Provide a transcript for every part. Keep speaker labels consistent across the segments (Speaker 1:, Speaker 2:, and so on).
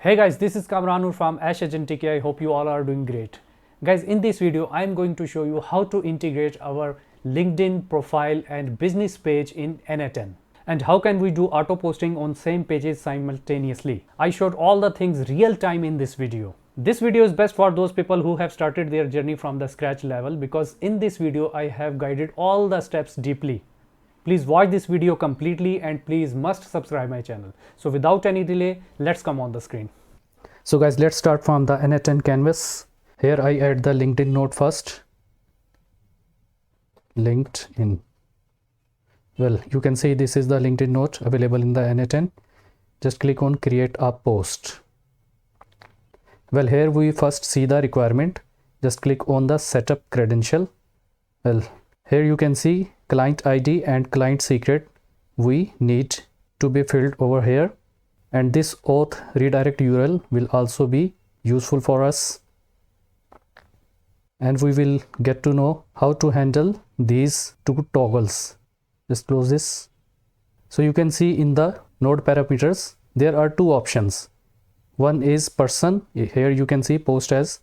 Speaker 1: Hey guys, this is Kamranur from Agentic. I hope you all are doing great. Guys, in this video, I am going to show you how to integrate our LinkedIn profile and business page in n8n. And how can we do auto posting on same pages simultaneously. I showed all the things real time in this video. This video is best for those people who have started their journey from the scratch level, because in this video, I have guided all the steps deeply. Please watch this video completely and please must subscribe my channel. So without any delay, let's come on the screen. So guys, let's start from the n8n canvas. Here I add the LinkedIn node first. LinkedIn. Well, you can see this is the LinkedIn node available in the n8n. Just click on create a post. Well, here we first see the requirement. Just click on the setup credential. Well, here you can see client ID and client secret we need to be filled over here, and this auth redirect URL will also be useful for us, and we will get to know how to handle these two toggles. Just close this. So you can see in the node parameters there are two options. One is person. Here you can see post as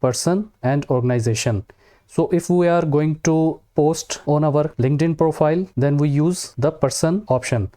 Speaker 1: person and organization. So if we are going to post on our LinkedIn profile, then we use the person option.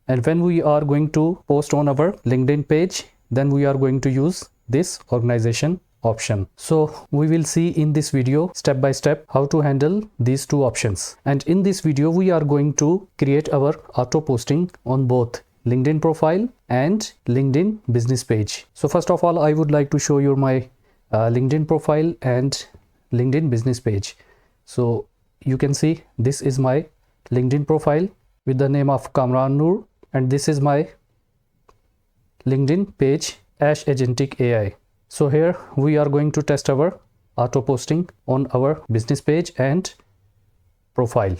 Speaker 1: And when we are going to post on our LinkedIn page, then we are going to use this organization option. So we will see in this video step by step how to handle these two options. And in this video, we are going to create our auto posting on both LinkedIn profile and LinkedIn business page. So first of all, I would like to show you my LinkedIn profile and LinkedIn business page. So you can see this is my LinkedIn profile with the name of Kamranur, and this is my LinkedIn page Agentic AI. So here we are going to test our auto posting on our business page and profile.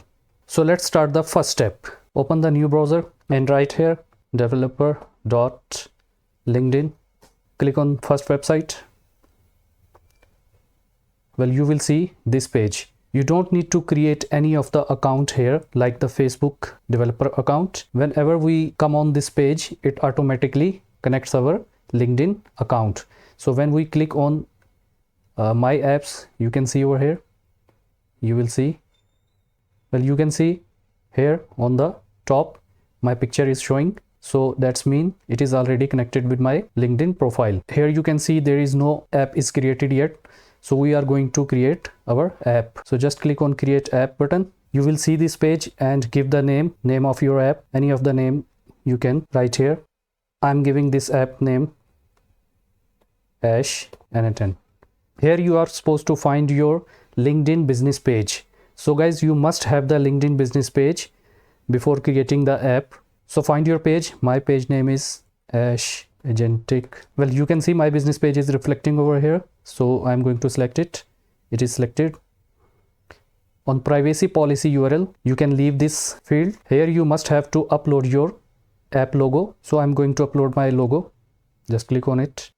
Speaker 1: So let's start the first step. Open the new browser and write here developer.linkedin. Click on first website. Well, you will see this page. You don't need to create any of the account here like the Facebook developer account. Whenever we come on this page, it automatically connects our LinkedIn account. So when we click on my apps, you can see over here, you will see, well, you can see here on the top, my picture is showing. So that's mean it is already connected with my LinkedIn profile. Here you can see there is no app is created yet. So we are going to create our app. So just click on create app button. You will see this page and give the name of your app. Any of the name you can write here. I'm giving this app name n8n. Here you are supposed to find your LinkedIn business page. So guys, you must have the LinkedIn business page before creating the app. So find your page. My page name is Agentic. Well, you can see my business page is reflecting over here. So I'm going to select it. It is selected. On privacy policy URL, you can leave this field. Here you must have to upload your app logo. So I'm going to upload my logo. Just click on it.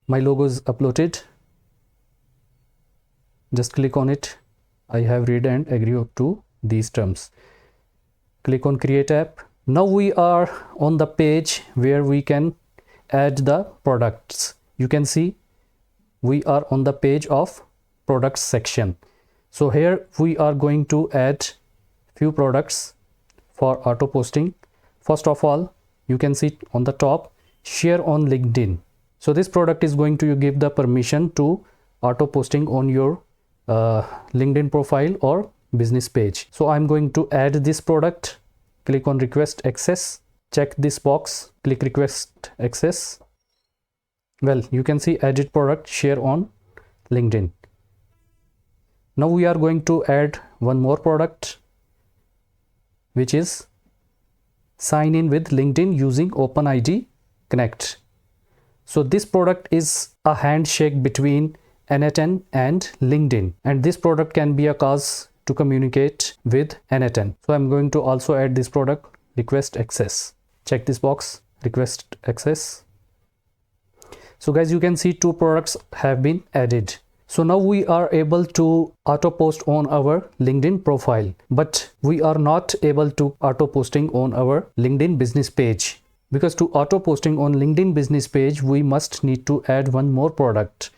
Speaker 1: My logo is uploaded. Just click on it. I have read and agree to these terms. Click on create app. Now we are on the page where we can add the products. You can see we are on the page of products section. So here we are going to add few products for auto posting. First of all, you can see on the top, share on LinkedIn. So this product is going to give the permission to auto posting on your LinkedIn profile or business page. So I'm going to add this product. Click on request access. Check this box. Click request access. Well, you can see edit product share on LinkedIn. Now we are going to add one more product, which is sign in with LinkedIn using OpenID Connect. So this product is a handshake between n8n and LinkedIn, and this product can be a cause to communicate with n8n. So I'm going to also add this product, request access. Check this box, request access. So guys, you can see two products have been added. So now we are able to auto post on our LinkedIn profile, but we are not able to auto posting on our LinkedIn business page. because to auto posting on LinkedIn business page, we must need to add one more product,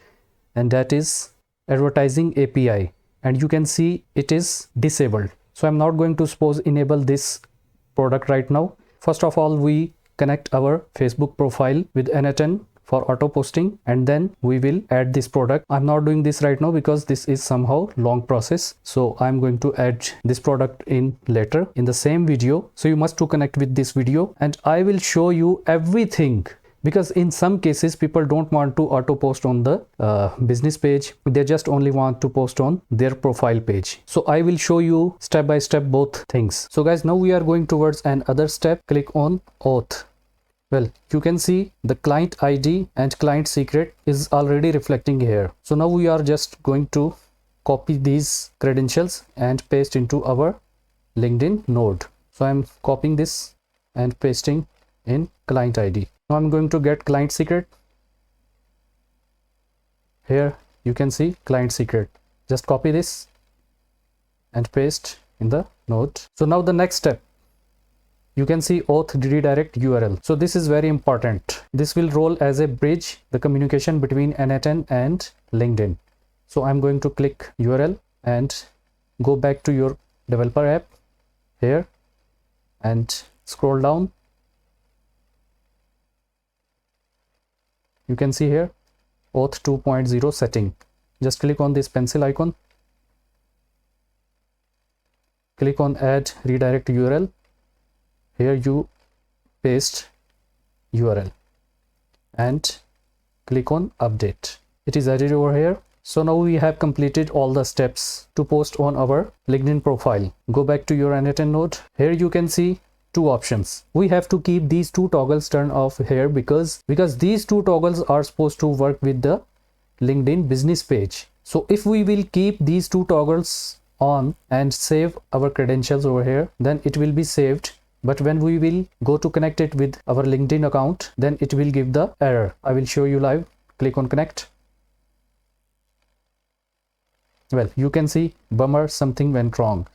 Speaker 1: and that is advertising API. And you can see it is disabled. So I'm not going to suppose enable this product right now. First of all, we connect our Facebook profile with n8n for auto posting, and then we will add this product. I'm not doing this right now because this is somehow long process, so I'm going to add this product in later in the same video. So you must to connect with this video, and I will show you everything, because in some cases people don't want to auto post on the business page, they just only want to post on their profile page. So I will show you step by step both things. So guys, now we are going towards another step. Click on auth. Well, you can see the client ID and client secret is already reflecting here. So now we are just going to copy these credentials and paste into our LinkedIn node. So I'm copying this and pasting in client ID. Now I'm going to get client secret. Here you can see client secret. Just copy this and paste in the node. So now the next step, you can see auth redirect URL. So this is very important. This will roll as a bridge the communication between n8n and LinkedIn. So I'm going to click URL and go back to your developer app here and scroll down. You can see here auth 2.0 setting. Just click on this pencil icon. Click on add redirect URL. Here you paste URL and click on update. It is added over here. So now we have completed all the steps to post on our LinkedIn profile. Go back to your n8n node. Here you can see two options. We have to keep these two toggles turned off here because these two toggles are supposed to work with the LinkedIn business page. So if we will keep these two toggles on and save our credentials over here, then it will be saved. But when we will go to connect it with our LinkedIn account, then it will give the error. I will show you live. Click on connect. Well, you can see bummer, something went wrong.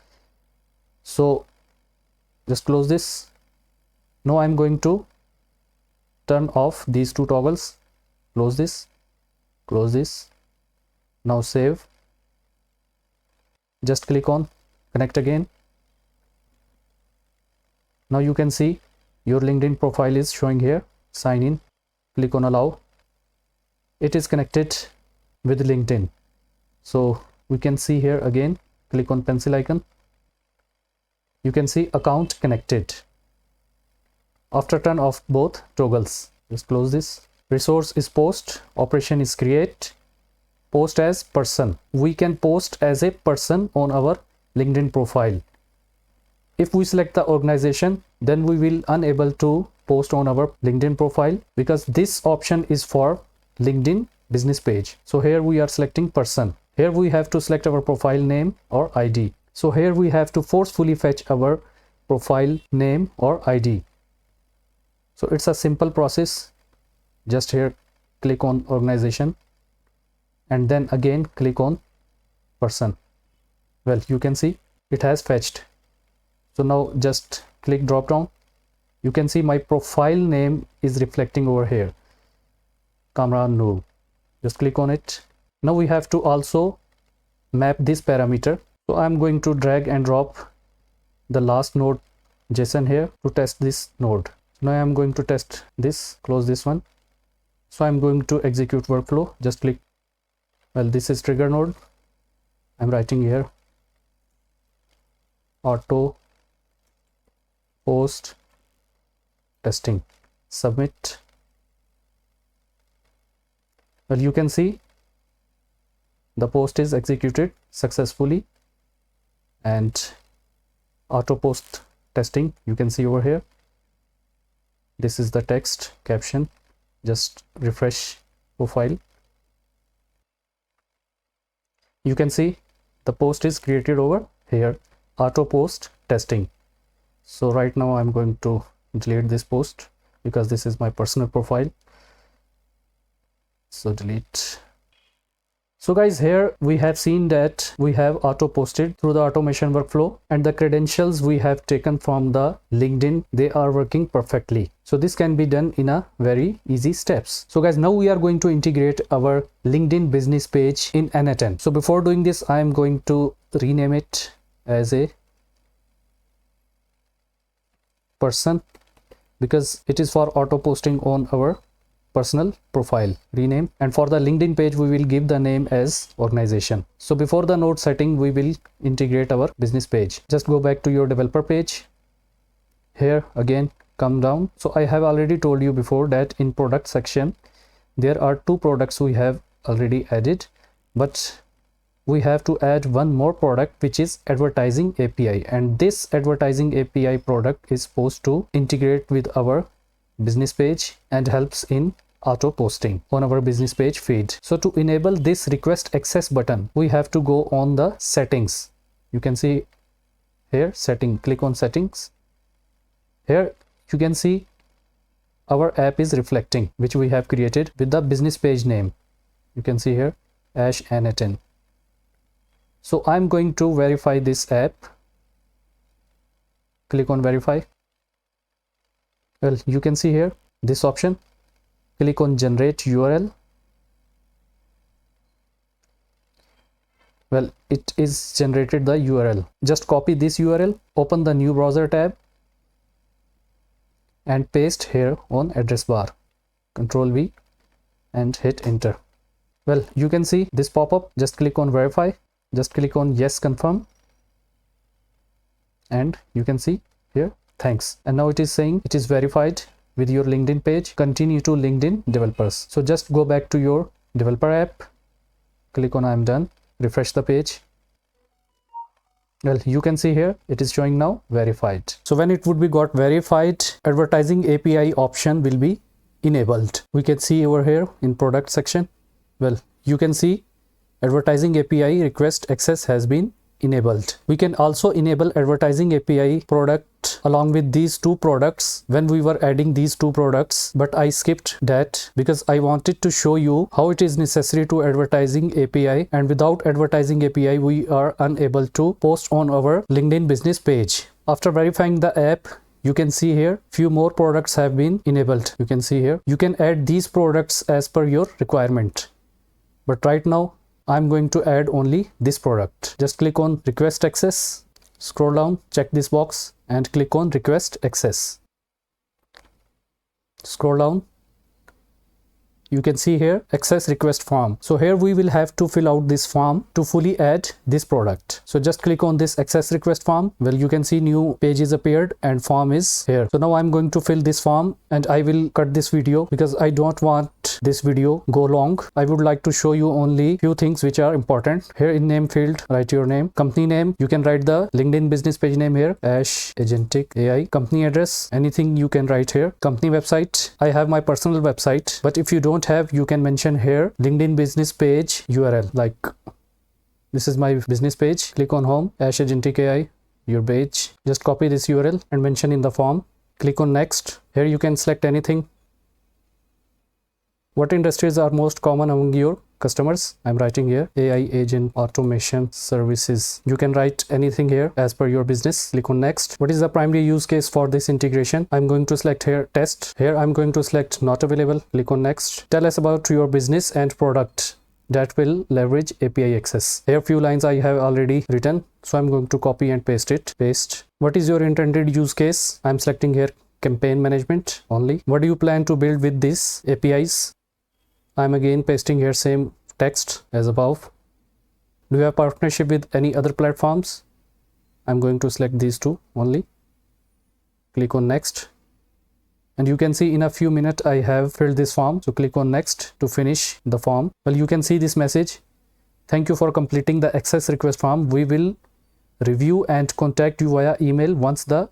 Speaker 1: So just close this. Now I'm going to turn off these two toggles. Close this, close this. Now save. Just click on connect again. Now you can see your LinkedIn profile is showing here. Sign in. Click on allow. It is connected with LinkedIn. So we can see here again. Click on pencil icon. You can see account connected. After turn off both toggles, just close this. Resource is post. Operation is create. Post as person. We can post as a person on our LinkedIn profile. If we select the organization, then we will unable to post on our LinkedIn profile because this option is for LinkedIn business page. So here we are selecting person. Here we have to select our profile name or ID. So here we have to forcefully fetch our profile name or ID. So it's a simple process. Just here click on organization and then again click on person. Well, you can see it has fetched. So now just click drop down. You can see my profile name is reflecting over here. Kamran Noor. Just click on it. Now we have to also map this parameter. So I'm going to drag and drop the last node JSON here to test this node. Now I'm going to test this, close this one. So I'm going to execute workflow. Just click. Well, this is trigger node. I'm writing here auto post testing, submit. Well, you can see the post is executed successfully and auto post testing. You can see over here. This is the text caption. Just refresh profile. You can see the post is created over here, auto post testing. So right now I'm going to delete this post because this is my personal profile. So delete. So guys, here we have seen that we have auto posted through the automation workflow, and the credentials we have taken from the LinkedIn, they are working perfectly. So this can be done in a very easy steps. So guys, now we are going to integrate our LinkedIn business page in n8n. So before doing this, I am going to rename it as a person, because it is for auto posting on our personal profile. Rename, and for the LinkedIn page we will give the name as organization. So before the node setting, we will integrate our business page. Just go back to your developer page. Here again, come down. So I have already told you before that in product section there are 2 products we have already added, but we have to add one more product, which is advertising API, and this advertising API product is supposed to integrate with our business page and helps in auto posting on our business page feed. So to enable this request access button, we have to go on the settings. You can see here setting, click on settings. Here you can see our app is reflecting, which we have created with the business page name. You can see here n8n. So I'm going to verify this app. Click on verify. Well, you can see here this option. Click on generate URL. Well, it is generated the URL. Just copy this URL, open the new browser tab and paste here on address bar. Control V and hit enter. Well, you can see this pop-up. Just click on verify. Just click on yes, confirm, and you can see here thanks, and now it is saying it is verified with your LinkedIn page. Continue to LinkedIn developers. So just go back to your developer app, click on I'm done, refresh the page. Well, you can see here it is showing now verified. So when it would be got verified, advertising API option will be enabled. We can see over here in product section. Well, you can see advertising API request access has been enabled. We can also enable advertising API product along with these 2 products when we were adding these 2 products, but I skipped that because I wanted to show you how it is necessary to advertising API, and without advertising API we are unable to post on our LinkedIn business page. After verifying the app, you can see here few more products have been enabled. You can see here you can add these products as per your requirement, but right now I'm going to add only this product. Just click on request access, scroll down, check this box and click on request access. Scroll down. You can see here access request form. So here we will have to fill out this form to fully add this product. So just click on this access request form. Well, you can see new pages appeared and form is here. So now I'm going to fill this form, and I will cut this video because I don't want this video go long. I would like to show you only few things which are important. Here in name field, write your name. Company name, you can write the LinkedIn business page name here, Agentic AI. Company address, anything you can write here. Company website, I have my personal website, but if you don't have, you can mention here LinkedIn business page URL, like this is my business page. Click on home, Agentic AI, your page. Just copy this URL and mention in the form. Click on next. Here you can select anything. What industries are most common among your customers? I'm writing here AI agent automation services. You can write anything here as per your business. Click on next. What is the primary use case for this integration? I'm going to select here test. Here I'm going to select not available. Click on next. Tell us about your business and product that will leverage API access. Here few lines I have already written, so I'm going to copy and paste it. Paste. What is your intended use case? I'm selecting here campaign management only. What do you plan to build with these APIs? I'm again pasting here same text as above. Do you have partnership with any other platforms? I'm going to select these 2 only. Click on next. And you can see in a few minutes I have filled this form. So click on next to finish the form. Well, you can see this message. Thank you for completing the access request form. We will review and contact you via email once the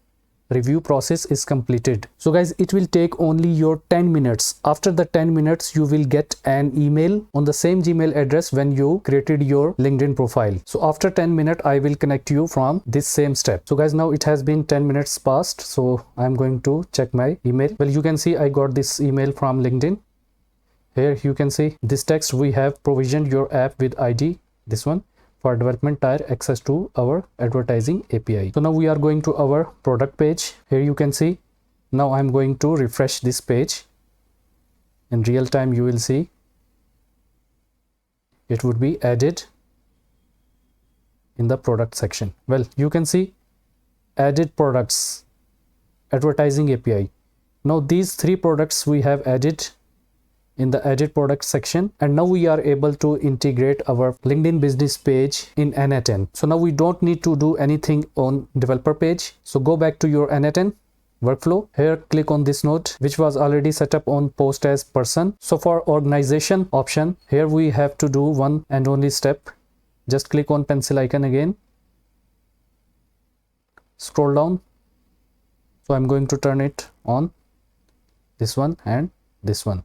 Speaker 1: review process is completed. So guys, it will take only your 10 minutes. After the 10 minutes, you will get an email on the same Gmail address when you created your LinkedIn profile. So after 10 minutes, I will connect you from this same step. So guys, now it has been 10 minutes past. So I'm going to check my email. Well, you can see I got this email from LinkedIn. Here you can see this text, we have provisioned your app with ID, this one, for development tier access to our advertising API. So now we are going to our product page. Here you can see, now I'm going to refresh this page. In real time you will see it would be added in the product section. Well, you can see added products, advertising API. Now these 3 products we have added in the edit product section, and now we are able to integrate our LinkedIn business page in n8n. So now we don't need to do anything on developer page. So go back to your n8n workflow. Here click on this node which was already set up on post as person. So for organization option, here we have to do one and only step. Just click on pencil icon again, scroll down. So I'm going to turn it on, this one and this one.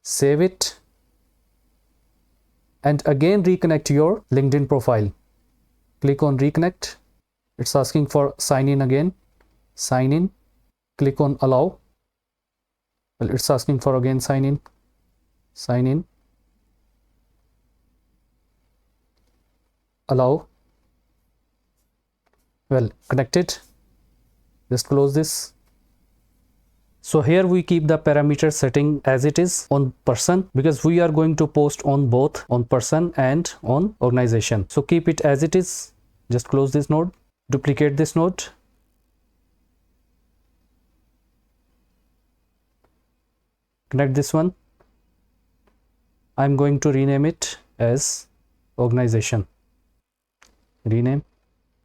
Speaker 1: Save it and again reconnect your LinkedIn profile. Click on reconnect. It's asking for sign in again. Sign in. Click on allow. Well, it's asking for again sign in. Sign in. Allow. Well, connected. Just close this. So here we keep the parameter setting as it is on person, because we are going to post on both on person and on organization. So keep it as it is. Just close this node, duplicate this node. Connect this one. I'm going to rename it as organization. Rename,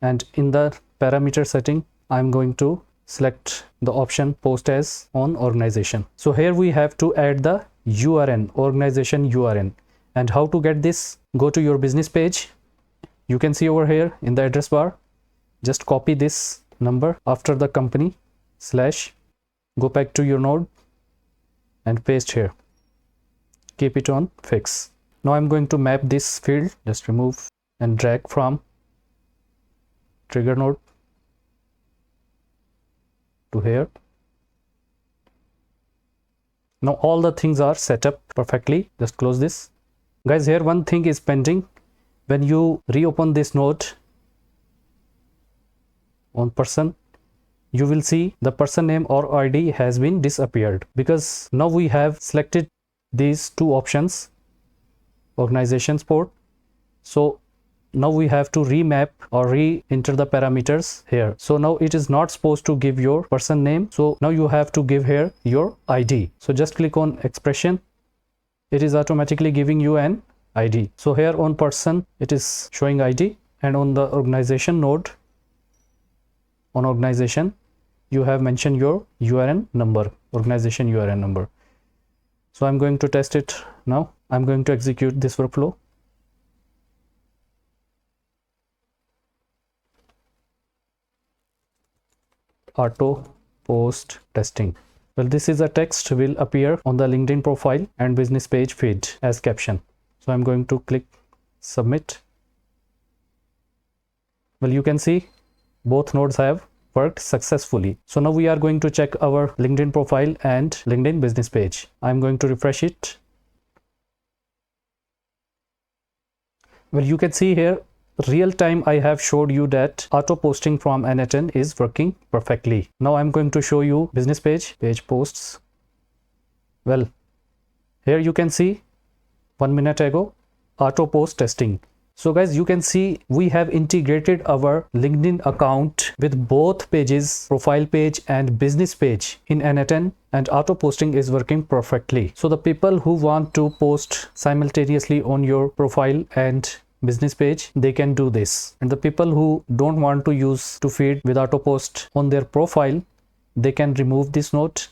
Speaker 1: and in the parameter setting, I'm going to select the option post as on organization. So here we have to add the URN, organization URN. And how to get this? Go to your business page. You can see over here in the address bar, just copy this number after the company slash, go back to your node and paste here. Keep it on fix. Now I'm going to map this field, just remove and drag from trigger node to here. Now all the things are set up perfectly. Just close this. Guys, here one thing is pending. When you reopen this node on person, you will see the person name or ID has been disappeared, because now we have selected these 2 options, organization port. So now we have to remap or re-enter the parameters here. So now it is not supposed to give your person name. So now you have to give here your ID. So just click on expression. It is automatically giving you an ID. So here on person, it is showing ID, and on the organization node, on organization, you have mentioned your URN number, organization URN number. So I'm going to test it now. I'm going to execute this workflow. Auto post testing. Well, this is a text will appear on the LinkedIn profile and business page feed as caption. So I'm going to click submit. Well, you can see both nodes have worked successfully. So now we are going to check our LinkedIn profile and LinkedIn business page. I'm going to refresh it. Well, you can see here real time I have showed you that auto posting from n8n is working perfectly. Now I'm going to show you business page posts. Well, here you can see 1 minute ago auto post testing. So guys, you can see we have integrated our LinkedIn account with both pages, profile page and business page in n8n, and auto posting is working perfectly. So the people who want to post simultaneously on your profile and business page, they can do this. And the people who don't want to use to feed with auto post on their profile, they can remove this node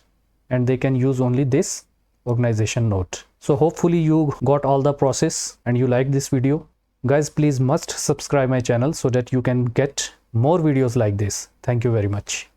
Speaker 1: and they can use only this organization node. So hopefully you got all the process and you like this video. Guys, please must subscribe my channel so that you can get more videos like this. Thank you very much.